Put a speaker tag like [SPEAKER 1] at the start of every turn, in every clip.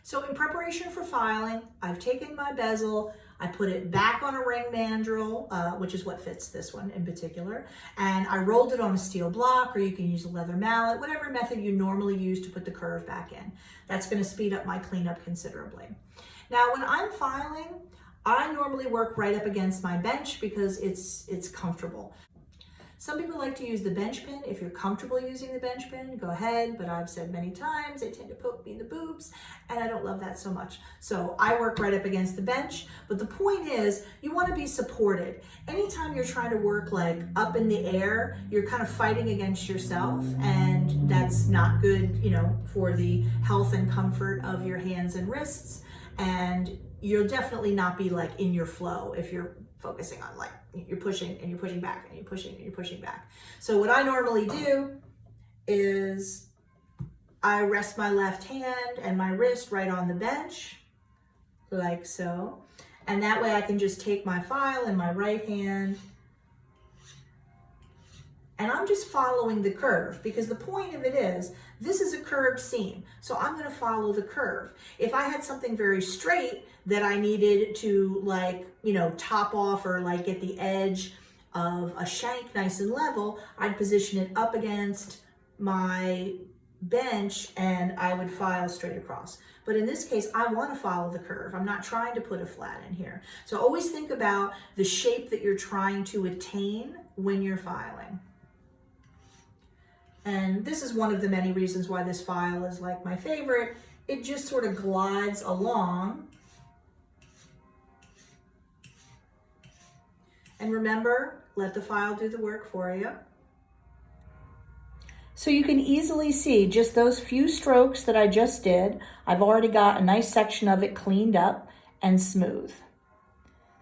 [SPEAKER 1] So in preparation for filing, I've taken my bezel, I put it back on a ring mandrel, which is what fits this one in particular, and I rolled it on a steel block, or you can use a leather mallet, whatever method you normally use to put the curve back in. That's going to speed up my cleanup considerably. Now when I'm filing, I normally work right up against my bench because it's comfortable. Some people like to use the bench pin. If you're comfortable using the bench pin, go ahead, but I've said many times, they tend to poke me in the boobs, and I don't love that so much. So I work right up against the bench, but the point is, you wanna be supported. Anytime you're trying to work like up in the air, you're kind of fighting against yourself, and that's not good, you know, for the health and comfort of your hands and wrists, and you'll definitely not be like in your flow if you're focusing on like you're pushing and you're pushing back and you're pushing and you're pushing back. So what I normally do is I rest my left hand and my wrist right on the bench, like so. And that way I can just take my file in my right hand and I'm just following the curve, because the point of it is, this is a curved seam, so I'm gonna follow the curve. If I had something very straight that I needed to like, you know, top off or like get the edge of a shank nice and level, I'd position it up against my bench and I would file straight across. But in this case, I want to follow the curve. I'm not trying to put a flat in here. So always think about the shape that you're trying to attain when you're filing. And this is one of the many reasons why this file is like my favorite. It just sort of glides along. And remember, let the file do the work for you. So you can easily see just those few strokes that I just did. I've already got a nice section of it cleaned up and smooth.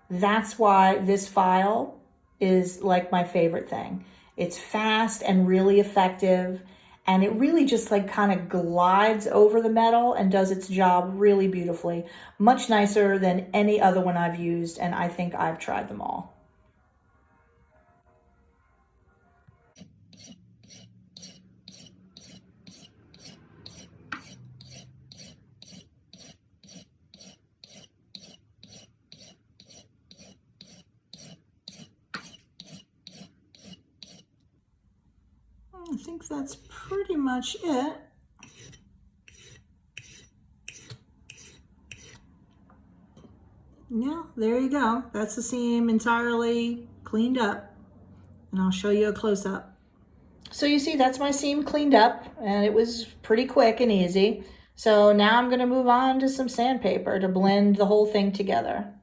[SPEAKER 1] That's why this file is like my favorite thing. It's fast and really effective, and it really just like kind of glides over the metal and does its job really beautifully. Much nicer than any other one I've used, and I think I've tried them all. I think that's pretty much it. Yeah, there you go. That's the seam entirely cleaned up. And I'll show you a close-up. So you see, that's my seam cleaned up, and it was pretty quick and easy. So now I'm going to move on to some sandpaper to blend the whole thing together.